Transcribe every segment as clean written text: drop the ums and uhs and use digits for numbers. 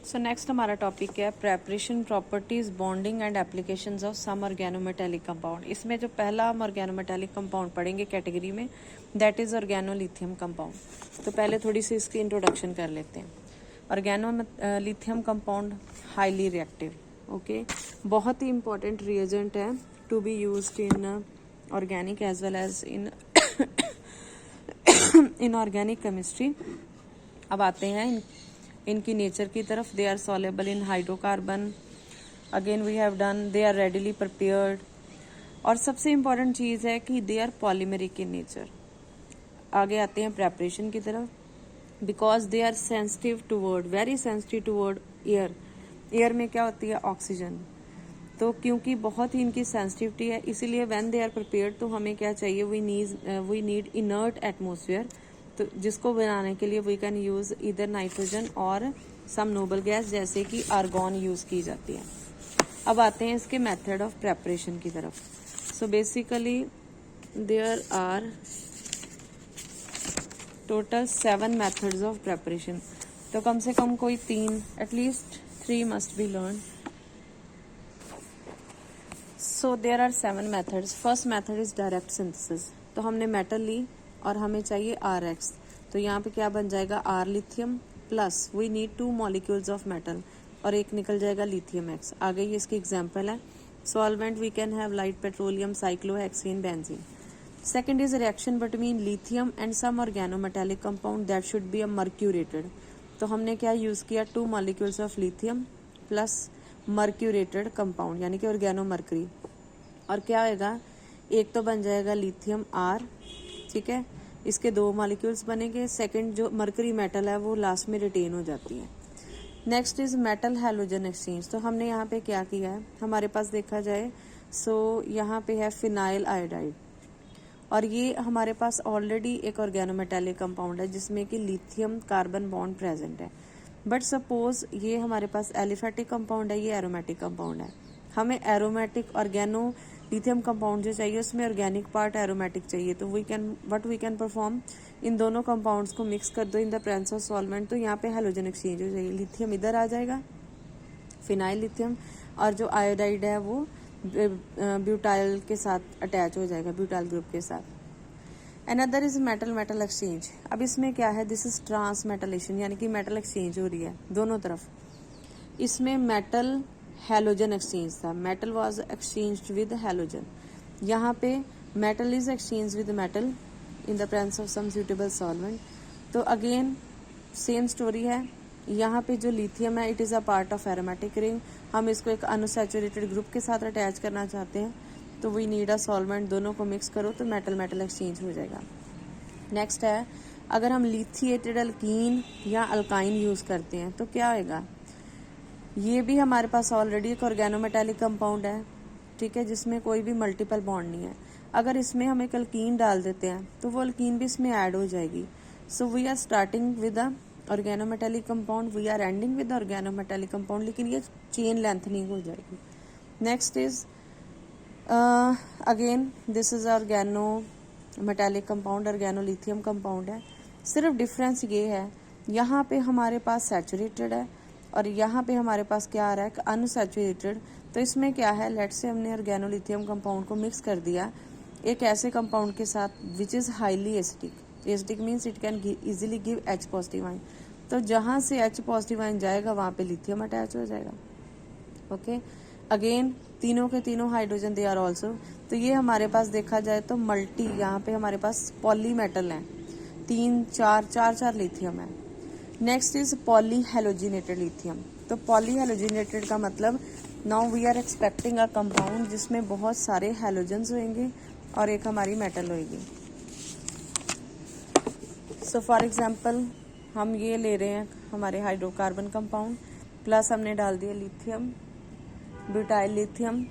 सो next हमारा topic है preparation, properties, bonding and applications of some organometallic compound. इसमें जो पहला हम ऑर्गेनोमेटेलिक कंपाउंड पढ़ेंगे कैटेगरी में, दैट इज ऑर्गेनोलिथियम कंपाउंड। तो पहले थोड़ी सी इसकी इंट्रोडक्शन कर लेते हैं। Organolithium compound highly reactive, okay, बहुत ही इंपॉर्टेंट रिएजेंट है to be used in organic as well as in organic chemistry. अब आते हैं इनकी नेचर की तरफ। They are soluble in hydrocarbon, again we have done, they are readily prepared, और सबसे इम्पॉर्टेंट चीज़ है कि they are polymeric in nature. आगे आते हैं प्रेपरेशन की तरफ। Because they are sensitive toward, very sensitive toward air. Air में क्या होती है? ऑक्सीजन। तो क्योंकि बहुत ही इनकी सेंसिटिविटी है, इसीलिए व्हेन दे आर प्रिपेयर्ड तो हमें क्या चाहिए? We need inert atmosphere. तो जिसको बनाने के लिए वी कैन यूज इधर नाइट्रोजन और सम नोबल गैस जैसे कि आर्गॉन यूज की जाती है। अब आते हैं इसके मेथड ऑफ प्रेपरेशन की तरफ। So basically there are total 7 methods of preparation. तो कम से कम कोई 3, at least 3 must be learn. So there are 7 methods. First method is direct synthesis. तो हमने मेटल ली और हमें चाहिए RX, तो यहाँ पे क्या बन जाएगा? R lithium plus we need 2 molecules of metal, और एक निकल जाएगा लिथियम X। आगे ये इसकी एग्जांपल है। Solvent we can have light petroleum, cyclohexane, benzene. Second is reaction between lithium and some organometallic compound that should be a mercurated. तो हमने क्या यूज किया? 2 molecules of lithium plus mercurated compound, यानी कि ऑर्गेनोमर्करी। और क्या होगा? एक तो बन जाएगा लिथियम R, ठीक है, इसके 2 मॉलिक्यूल्स बनेंगे। सेकंड जो मरकरी मेटल है वो लास्ट में रिटेन हो जाती है। Next is metal halogen exchange. तो हमने यहाँ पे क्या किया है? हमारे पास देखा जाए यहाँ पे है फिनाइल आयोडाइड, और ये हमारे पास ऑलरेडी एक ऑर्गेनोमेटेलिक कंपाउंड है जिसमें कि लिथियम कार्बन बॉन्ड प्रेजेंट है। बट सपोज ये हमारे पास एलिफेटिक कंपाउंड है, ये एरोमेटिक कंपाउंड है। हमें एरोमेटिक ऑर्गेनो लिथियम कंपाउंड जो चाहिए उसमें ऑर्गेनिक पार्ट एरोमेटिक चाहिए। तो वी कैन परफॉर्म, इन दोनों कंपाउंड्स को मिक्स कर दो इन द प्रेजेंस ऑफ सॉल्वेंट, तो यहाँ पे हैलोजन एक्सचेंज हो जाएगी। लिथियम इधर आ जाएगा, फिनाइल लिथियम, और जो आयोडाइड है वो ब्यूटाइल के साथ अटैच हो जाएगा, ब्यूटाइल ग्रुप के साथ। Another is metal metal exchange. अब इसमें क्या है? दिस इज ट्रांस मेटलेशन, यानी कि मेटल एक्सचेंज हो रही है दोनों तरफ। इसमें मेटल हैलोजन एक्सचेंज था, metal was exchanged with halogen. यहाँ पे metal is exchange with metal in the presence of some suitable solvent. तो अगेन सेम स्टोरी है। यहाँ पे जो लिथियम है it is a part of aromatic ring, हम इसको एक अनसैचुरेटेड ग्रुप के साथ अटैच करना चाहते हैं, तो वी नीड अ सॉल्वेंट। दोनों को मिक्स करो तो मेटल मेटल एक्सचेंज हो जाएगा। नेक्स्ट है, अगर हम लिथिएटेड अल्कीन या अल्काइन यूज करते हैं तो क्या होगा? ये भी हमारे पास ऑलरेडी एक ऑर्गेनोमेटेलिक कंपाउंड है, ठीक है, जिसमें कोई भी मल्टीपल बॉन्ड नहीं है। अगर इसमें हम एक अल्कीन डाल देते हैं तो वो अल्कीन भी इसमें ऐड हो जाएगी। So we are starting with a organometallic compound, we are ending with organometallic compound, लेकिन ये चेन लेंथनिंग हो जाएगी। Next is again this is organometallic compound, organolithium compound है। सिर्फ डिफरेंस ये है, यहाँ पे हमारे पास सैचुरेटेड है और यहाँ पे हमारे पास क्या आ रहा है? अनसैचुरेटेड। तो इसमें क्या है? लेट्स से हमने ऑर्गेनोलिथियम कंपाउंड को मिक्स कर दिया एक ऐसे कंपाउंड के साथ which is highly acidic. Acidic means it can easily give H positive ion. तो जहाँ से H पॉजिटिव आयन जाएगा वहाँ पे लिथियम अटैच हो जाएगा। ओके, अगेन तीनों के तीनों हाइड्रोजन दे आर ऑल्सो। तो ये हमारे पास देखा जाए तो मल्टी, यहाँ पे हमारे पास पॉली मेटल है, 3 4 लिथियम है। Next is poly halogenated lithium. तो पॉली हेलोजिनेटेड का मतलब now we are expecting a compound जिसमें बहुत सारे हेलोजन्स होंगे और एक हमारी मेटल होगी। सो फॉर एग्जांपल हम ये ले रहे हैं हमारे हाइड्रोकार्बन कंपाउंड, प्लस हमने डाल दिया लिथियम, ब्यूटाइल लिथियम,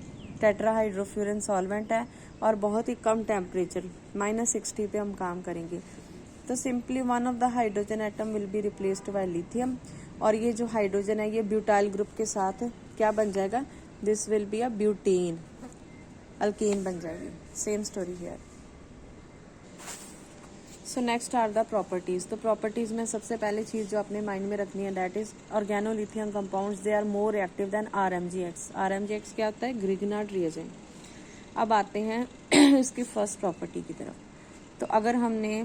टेट्राहाइड्रोफ्यूरन सॉल्वेंट है, और बहुत ही कम टेम्परेचर -60 पे हम काम करेंगे। तो simply one of the hydrogen atom will be replaced by lithium, और ये जो हाइड्रोजन है ये ब्यूटाइल ग्रुप के साथ क्या बन जाएगा? This will be a butane, alkane बन जाएगी। Same story here. So next are the properties. तो प्रॉपर्टीज में सबसे पहले चीज जो अपने माइंड में रखनी है that is organolithium compounds they are more reactive than RMGX। RMGX क्या होता है? Grignard reagent. अब आते हैं इसकी फर्स्ट प्रॉपर्टी की तरफ। तो अगर हमने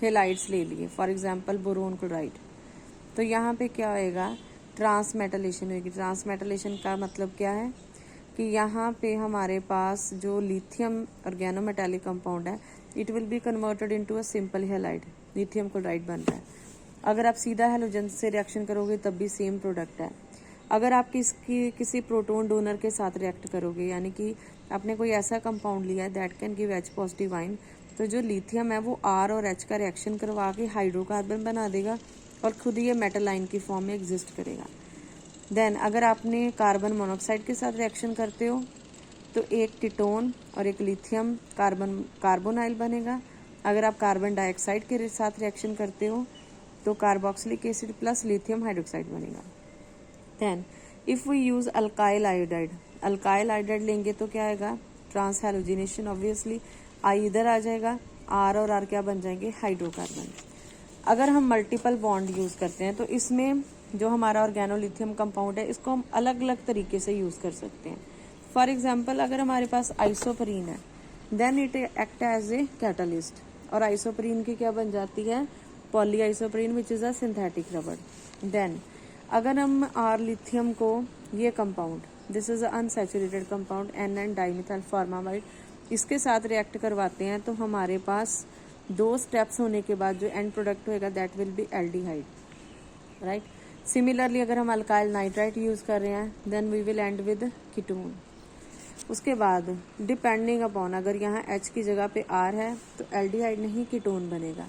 हेलाइड्स ले लिए, फॉर एग्जांपल बोरोन क्लोराइड, तो यहाँ पे क्या होएगा? ट्रांसमेटलेशन होगी। ट्रांसमेटलेशन का मतलब क्या है कि यहाँ पे हमारे पास जो लिथियम ऑर्गेनोमेटालिक कंपाउंड है it will be converted into a simple halide, lithium chloride बन रहा है। अगर आप सीधा हेलोजन से रिएक्शन करोगे तब भी सेम प्रोडक्ट है। अगर आप किसी प्रोटोन डोनर के साथ रिएक्ट करोगे, यानी कि आपने कोई ऐसा कंपाउंड लिया है that can give H positive ion, तो जो लिथियम है वो R और H का रिएक्शन करवा के हाइड्रोकार्बन बना देगा और खुद ये मेटल आयन की फॉर्म में एग्जिस्ट करेगा। देन अगर आपने कार्बन मोनोऑक्साइड के साथ रिएक्शन करते हो तो एक कीटोन और एक लिथियम कार्बोनाइल बनेगा। अगर आप कार्बन डाइऑक्साइड के साथ रिएक्शन करते हो तो carboxylic acid plus lithium hydroxide बनेगा। Then if we use alkyl iodide, alkyl iodide लेंगे तो क्या आएगा? ट्रांस हैलोजिनेशन, ऑब्वियसली आई इधर आ जाएगा, R और R क्या बन जाएंगे? हाइड्रोकार्बन। अगर हम मल्टीपल बॉन्ड यूज करते हैं तो इसमें जो हमारा ऑर्गेनोलिथियम कंपाउंड है इसको हम अलग अलग तरीके से यूज कर सकते हैं। फॉर एग्जाम्पल अगर हमारे पास आइसोपरीन है then it act as a catalyst, और आइसोपरीन की क्या बन जाती है? Poly isoprene which is a synthetic rubber. Then अगर हम आर लिथियम को, ये compound this is unsaturated compound NN dimethyl formamide, इसके साथ रिएक्ट करवाते हैं तो हमारे पास 2 स्टेप्स होने के बाद जो एंड प्रोडक्ट होएगा that will be aldehyde, right. Similarly अगर हम अल्काइल नाइट्राइट यूज कर रहे हैं then we will end with ketone. उसके बाद डिपेंडिंग अपॉन अगर यहाँ H की जगह पे R है तो एल्डिहाइड नहीं कीटोन बनेगा।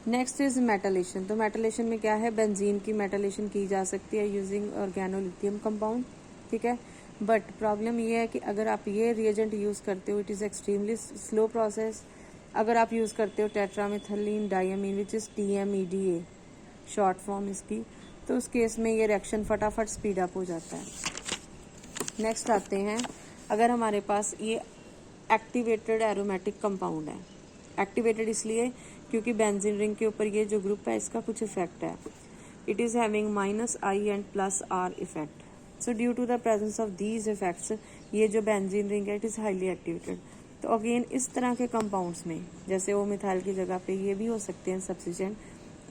Next is metalation. तो मेटलेशन में क्या है? बेंजीन की मेटलेशन की जा सकती है यूजिंग ऑर्गेनोलिथियम कंपाउंड, ठीक है। बट प्रॉब्लम ये है कि अगर आप ये रिएजेंट यूज करते हो it is extremely slow process. अगर आप यूज करते हो tetramethylene diamine which is TMEDA short form इसकी, तो उस केस में ये रिएक्शन फटाफट स्पीड अप हो जाता है। नेक्स्ट आते हैं, अगर हमारे पास ये एक्टिवेटेड एरोमेटिक कंपाउंड है, एक्टिवेटेड इसलिए क्योंकि बेंजीन रिंग के ऊपर ये जो ग्रुप है इसका कुछ इफेक्ट है, it is having -I and +R effect. So due to the presence of these effects ये जो बेंजीन रिंग है इट इज हाईली एक्टिवेटेड। तो अगेन इस तरह के कंपाउंड्स में जैसे वो मिथाइल की जगह पे ये भी हो सकते हैं सब्स्टिट्यूएंट।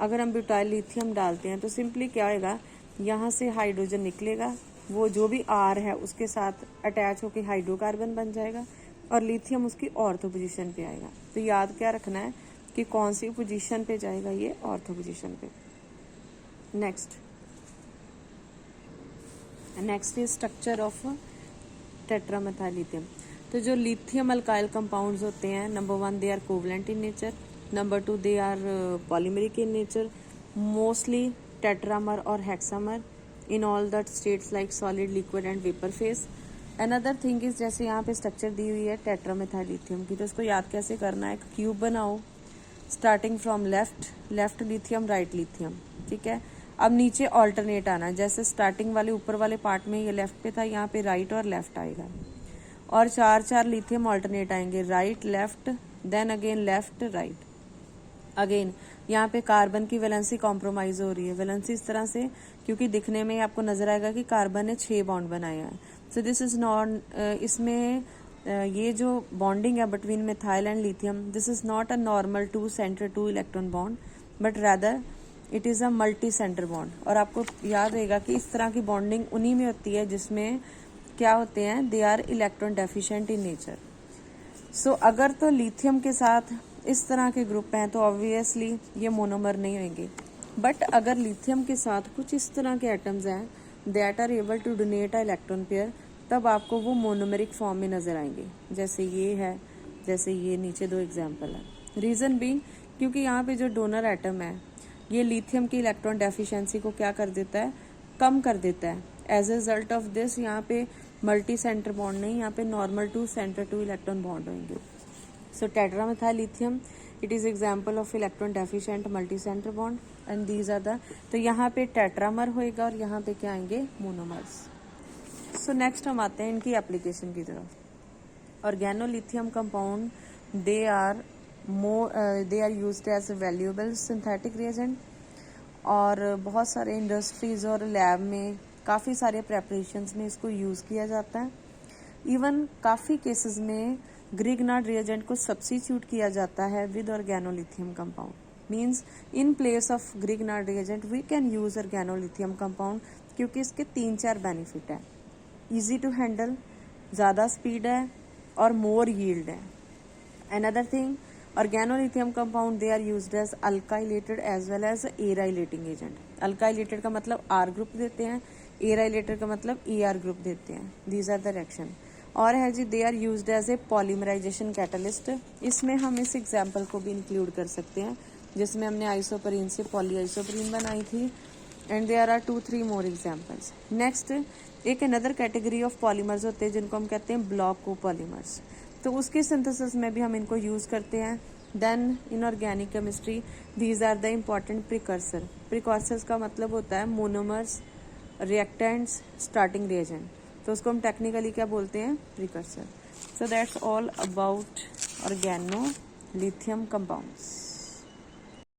अगर हम ब्यूटाइल लिथियम डालते हैं तो सिंपली क्या होगा? यहाँ से हाइड्रोजन निकलेगा, वो जो भी R है उसके साथ अटैच होकर हाइड्रोकार्बन बन जाएगा और लिथियम उसकी ऑर्थो पोजीशन पे आएगा। तो याद क्या रखना है कि कौन सी पोजीशन पे जाएगा? ये ऑर्थो पोजीशन पे। Next is structure of tetramethyl lithium. तो जो लिथियम अल्काइल कंपाउंड्स होते हैं, number 1 they are covalent in nature, number 2 they are polymeric in nature, mostly tetramer और hexamer in all the states like solid, liquid and vapour phase. Another thing is जैसे यहाँ पे structure दी हुई है टेट्रामेथाइल lithium की, तो इसको याद कैसे करना है? क्यूब बनाओ starting from left lithium right lithium, ठीक है। अब नीचे ऑल्टरनेट आना, जैसे स्टार्टिंग वाले ऊपर वाले पार्ट में ये लेफ्ट पे था, यहाँ पे राइट और लेफ्ट आएगा, और 4 लिथियम ऑल्टरनेट आएंगे, right left then again left right. Again यहाँ पे कार्बन की वैलेंसी कॉम्प्रोमाइज हो रही है। वैलेंसी इस तरह से क्योंकि दिखने में आपको नजर आएगा कि कार्बन ने 6 बॉन्ड बनाए हैं। सो दिस इज नॉट, इसमें ये जो बॉन्डिंग है between methyl and lithium, this is not a normal 2 centre 2 electron bond but rather it is a multi centre bond. और आपको याद रहेगा कि इस तरह की बॉन्डिंग उन्हीं में होती है जिसमें क्या होते हैं? They are electron deficient in nature. So अगर तो लिथियम के साथ इस तरह के ग्रुप हैं तो ऑब्वियसली ये मोनोमर नहीं होंगे, बट अगर लिथियम के साथ कुछ इस तरह के एटम्स हैं that are able to donate a electron pair, तब आपको वो मोनोमेरिक फॉर्म में नजर आएंगे, जैसे ये है, जैसे ये नीचे 2 एग्जाम्पल है। रीजन बीइंग क्योंकि यहाँ पे जो डोनर एटम है ये लिथियम की इलेक्ट्रॉन डेफिशिएंसी को क्या कर देता है? कम कर देता है। As a result of this यहाँ पे मल्टी सेंटर बॉन्ड नहीं, यहाँ पे नॉर्मल 2 सेंटर 2 इलेक्ट्रॉन बॉन्ड होंगे। So tetramethyl lithium it is example of electron deficient multi centre bond and these are the, तो यहाँ पे टेट्रामर होएगा और यहाँ पे क्या आएंगे? मोनोमर्स। सो नेक्स्ट हम आते हैं इनकी एप्लीकेशन की तरफ। Organolithium compound they are they are used as valuable synthetic reagent, और बहुत सारे इंडस्ट्रीज और लैब में काफ़ी सारे प्रेपरेशंस में इसको यूज़ किया जाता है। इवन काफ़ी केसेस में ग्रिग्नार्ड रिएजेंट को सब्स्टिट्यूट किया जाता है with organolithium compound. Means in place of Grignard reagent we can use organolithium compound, क्योंकि इसके 3-4 बेनिफिट है। ईजी टू हैंडल, ज़्यादा स्पीड है और मोर यील्ड है। Another thing, organolithium compound they are used as alkylated as well as arylating agent. Alkylated का मतलब are group देते हैं, एराइलेटेड का मतलब ER ग्रुप देते हैं। These are the reaction. और है जी, they are used as a polymerization catalyst. इसमें हम इस एग्जाम्पल को भी इंक्लूड कर सकते हैं जिसमें हमने आइसोपरीन से पॉलीआइसोपरीन बनाई थी। And there are 2-3 more examples. Next, एक अनदर कैटेगरी ऑफ पॉलीमर्स होते हैं जिनको हम कहते हैं ब्लॉक कोपॉलीमर्स, तो उसकी सिंथेसिस में भी हम इनको यूज करते हैं। Then in organic chemistry these are the important precursor. Precursors का मतलब होता है मोनोमर्स, रिएक्टेंट्स, स्टार्टिंग रिएजेंट, तो उसको हम टेक्निकली क्या बोलते हैं? Precursor. So that's all about organolithium compounds.